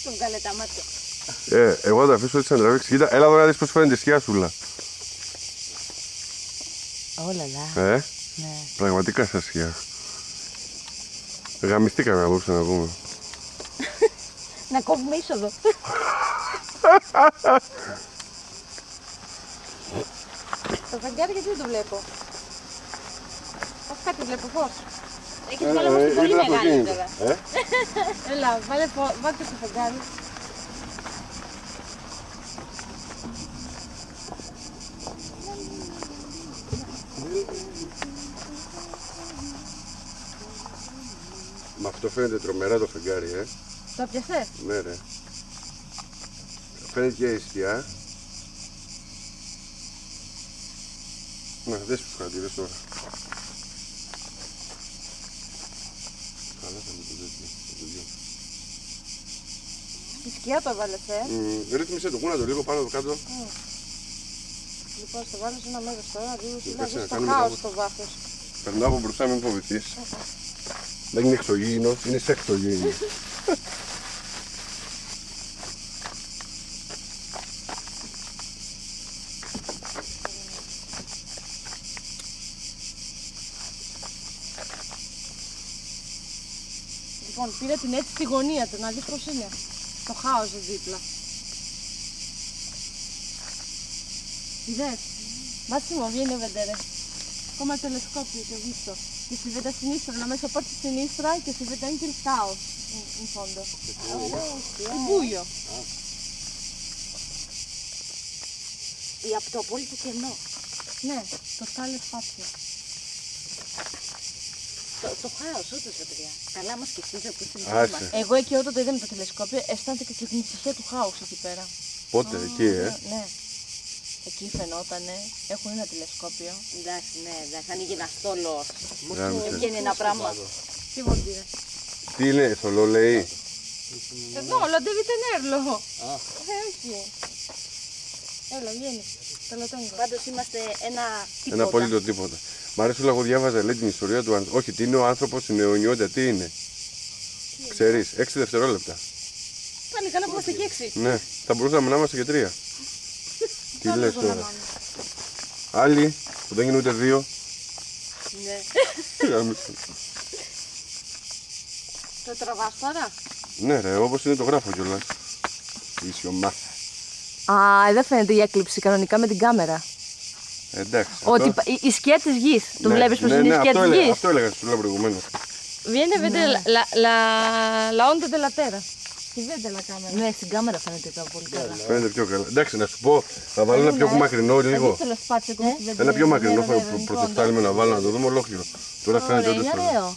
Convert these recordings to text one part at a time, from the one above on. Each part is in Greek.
Σου βγάλε τα μάτια. Εγώ θα τα αφήσω έτσι να τραβήξει. Κοίτα, έλα εδώ να δεις πως φαίνεται η σκιά σούλα. Όλα, ναι. Πραγματικά σαν σκιά. Γαμιστήκαμε απόψε να πούμε. Να κόβουμε είσοδο. Το φεγγάρι γιατί δεν το βλέπω. Κάτι βλέπω φως. Έχεις βάλει όμως την πολύ μεγάλη τώρα. Έλα, βάλτε το φεγγάρι. Μα αυτό φαίνεται τρομερά το φεγγάρι, Το πιασες? Ναι, ρε. Φαίνεται και η σκιά. Να, δες τους χαρακτήρες τώρα. Καλά θα είναι το τέτοιο. Στη σκιά το έβαλες, Ρύθμισε το κούνα το λίγο πάνω το κάτω. Λοιπόν, θα βάλω σε ένα μέρος τώρα, να δεις το χάος στο βάθος. Περνάω από μπροστά, μην φοβηθείς. Δεν είναι εξωγήινος, είναι σεξωγήινος. Λοιπόν, πήρε την έτσι στη γωνία του, να δεις πώς είναι. Το χάος δίπλα. Είδες, Massimo, vieni a vedere. Come a telescopio che ho visto. Che si vede a sinistra, l'ho messo a parte a sinistra e che si vede anche il caos in fondo. È buio. Ή από το απόλυτο κενό. Ναι, totale spazio. Το χάος όντως, παιδιά. Καλά μας σκεφτείτε που στην Άσε. μας. Εγώ εκεί όταν το είδαμε το τηλεσκόπιο αισθάνθηκα και την ησυχία του χάους εκεί πέρα. Πότε, εκεί, Ναι. Εκεί φαινότανε, έχουν ένα τηλεσκόπιο. Εντάξει, ναι, εντάξει, ανοίγει ένα στόλος. Γάμισε. Βγαίνει ένα πράγμα. Τι vuol dire? Τι είναι, θολό λέει. No, lo devi tenerlo. Sì. Έλα, βγαίνει. Te lo tengo. Πάντως είμαστε ένα τίποτα. Ένα απόλυτο τίποτα. Μ' αρέσει που εγώ διάβαζα, λέει, την ιστορία του άνθρωπου. Όχι, τι είναι ο άνθρωπος στην αιωνιότητα, τι είναι. Ξέρεις, 6 δευτερόλεπτα. Πάλι καλά που είμαστε και 6. Ναι, θα μπορούσαμε να είμαστε και 3. Τι λες τώρα. Άλλοι που δεν είναι ούτε 2. Ναι. Γάμισε. Το τραβάς τώρα? Ναι, ρε, όπως είναι το γράφω κιόλας. Ισιομά. Α, εδώ φαίνεται η έκλειψη κανονικά με την κάμερα. Εντάξει. Ότι η σκιά της γης. Το βλέπεις πως είναι η σκιά της γης. Αυτό έλεγα σου λέω προηγουμένως. Viene a vedere la onda della terra. Si vede la camera. Ναι, στην κάμερα φαίνεται πολύ καλά. Φαίνεται πιο καλά. Εντάξει, να σου πω, θα βάλω ένα πιο μακρινό λίγο. Ένα πιο μακρινό πρωτοστάλιμο να βάλω να το δούμε ολόκληρο. Τώρα φαίνεται όντως ωραίο.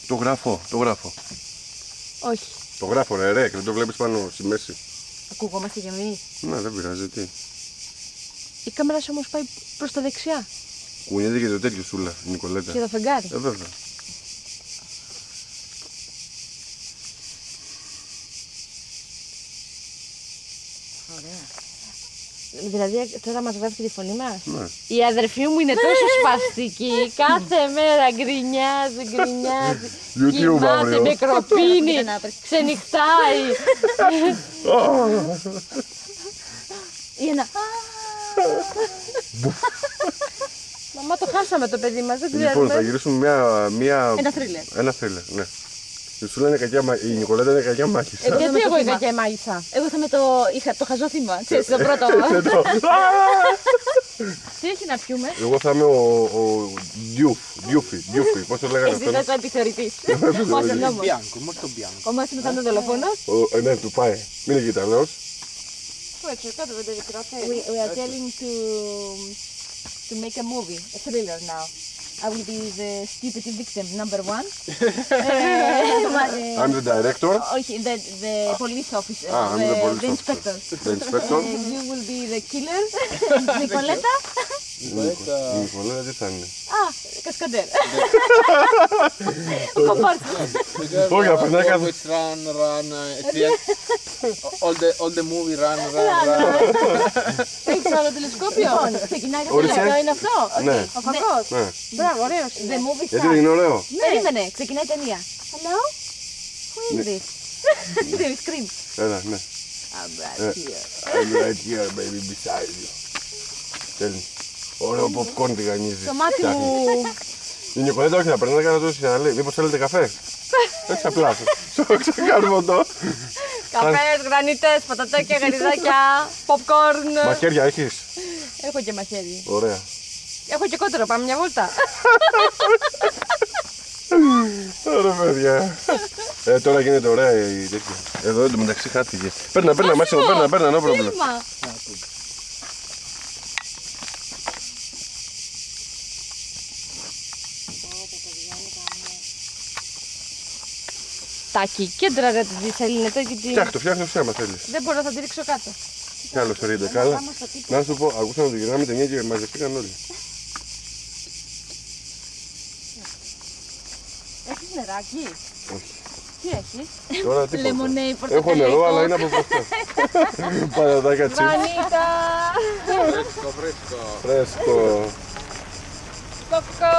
Το γράφω. Όχι. Το γράφω ρε, και δεν το βλέπεις πάνω στη μέση. Ακούγόμαστε κι εμείς. Ναι, δεν πειράζει, τι. Η κάμερα σου όμως πάει προς τα δεξιά. Κουνιέται και το τέτοιο σούλα, Νικολέτα. Και το φεγγάρι. Βέβαια. Δηλαδή τώρα μας γράφει τη φωνή μας. Ναι. Η αδερφή μου είναι τόσο σπαστική. Κάθε μέρα γκρινιάζει. Κοιμάται με κροπίνι. Ξενυχτάει. Ή ένα... Μαμά, το χάσαμε το παιδί μας, δεν ξέρουμε. Λοιπόν, θα γυρίσουμε Ένα θρίλερ. Ναι. Η Σούλα είναι κακιά, η Νικολέτα είναι κακιά μάχησα. Γιατί εγώ είμαι κακιά μάγισσα. Εγώ θα με το χαζό θύμα. Ξέρεις, το πρώτο. Τι έχει να πιούμε? Εγώ θα είμαι ο Διούφι, πώς το λέγανε Εσύ αυτό. θα είσαι επιθεωρητής. Ο Μάσιμος ήταν ο δολοφόνος. Ναι, του πάει. Μην είναι Ιταλός. We are telling to make a movie, a thriller now. I will be the stupid victim, number 1. I'm the director. Όχι, the police officer, I'm the police the inspector. The inspector. You will be the killer, Nicoletta. Η Νικολέτα τι θα είναι. Κασκαντέρ. Ο κομπάρτης. Όχι, να περνάει κάθε... Run, all the movie run. Έχεις άλλο τηλεσκόπιο? Ξεκινάει το Ορίστε. τηλεσκόπιο, είναι αυτό? Ναι. Ο φακός. Ναι. Μπράβο, ωραίος. The movie Γιατί δεν είναι ωραίο. Περίμενε, ξεκινάει η ταινία. Hello? Who is this? Τι θέλεις, cream? Έλα, ναι. I'm right here. I'm right here, baby, beside you. Τέλει. Ωραίο popcorn τηγανίζει. Το μάτι μου. Η Νικολέτα όχι να παίρνει, να κάνω τόσο να λέει. Μήπως θέλετε καφέ? Έτσι απλά. Στο καρβωτό. Καφές, γρανίτες, πατατάκια, γαριδάκια, popcorn. Μαχαίρια έχεις? Έχω και μαχαίρι. Ωραία. Έχω και κότερο, πάμε μια βόλτα. Ωραία παιδιά. Τώρα γίνεται ωραία η τέτοια. Εδώ εντωμεταξύ χάθηκε. Παίρνα, Μάσιμο, παίρνα, no problem. Φίλμα. Τάκι, κέντρα ρε τη σελήνεται και τη... Φτιάχτω, άμα θέλεις. Δεν μπορώ, θα τη ρίξω κάτω. Κι άλλο σωρείται, καλά. Να σου πω, ακούσαμε ότι γυρνάμε ταινία και μαζευτήκαν όλοι. Έχεις νεράκι? Όχι. Τι έχεις? Τώρα τίποτα. Λεμονέι, πορτοκαλί. Έχω νερό, αλλά είναι από αυτό. Πατατάκια τσίπ. Γρανίτα. Φρέσκο. Κοκκό.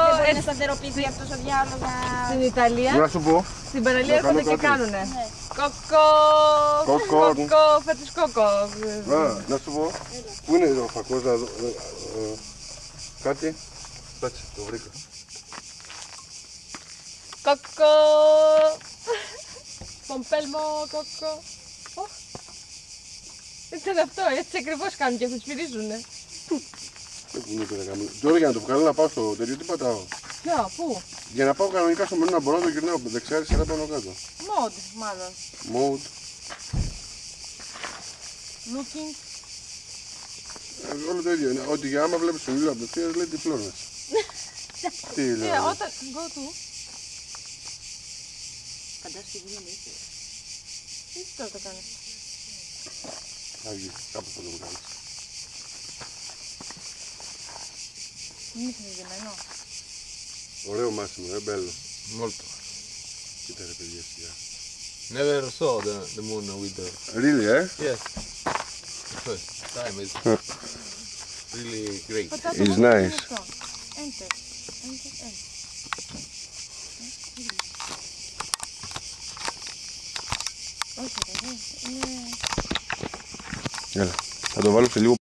Δεν μπορεί να σταθεροποιηθεί αυτός ο διάλογος. Στην Ιταλία, Να σου πω, στην παραλία να κάνω έρχονται και κάτι. κάνουνε. Κοκκό. Κοκκόρν. Κοκκό, φέτος κόκκο. να σου πω, πού είναι ο φακός να δω, κάτι, κάτσε, το βρήκα. Κοκκό. Πομπέλμο, κοκκό. Ήταν αυτό, έτσι ακριβώς κάνουν και αυτούς σφυρίζουνε. Τώρα για να το βγάλω να πάω στο τέτοιο, τι πατάω? Ποιο, πού? Για να πάω κανονικά στο μενού να μπορώ να το γυρνάω δεξιά αριστερά πάνω κάτω. Mode, μάλλον. Mode. Looking. Όλο το ίδιο είναι. Ότι άμα βλέπεις τον ήλιο απευθείας λέει διπλώνας. Τι λέω. Όταν go to. Φαντάσου τι γίνεται. Τι τώρα το κάνεις? Άγιε, κάπου θα το βγάλεις. Είναι συνειδημένο. Ωραίο Μάσιμο, μπέλο. Molto. Κοίτα ρε παιδιά σιγά. Never saw the moon with the... Really, Yes. First time is really great. It's nice. Enter. Enter, enter. Όχι, Έλα, θα το βάλω σε λίγο.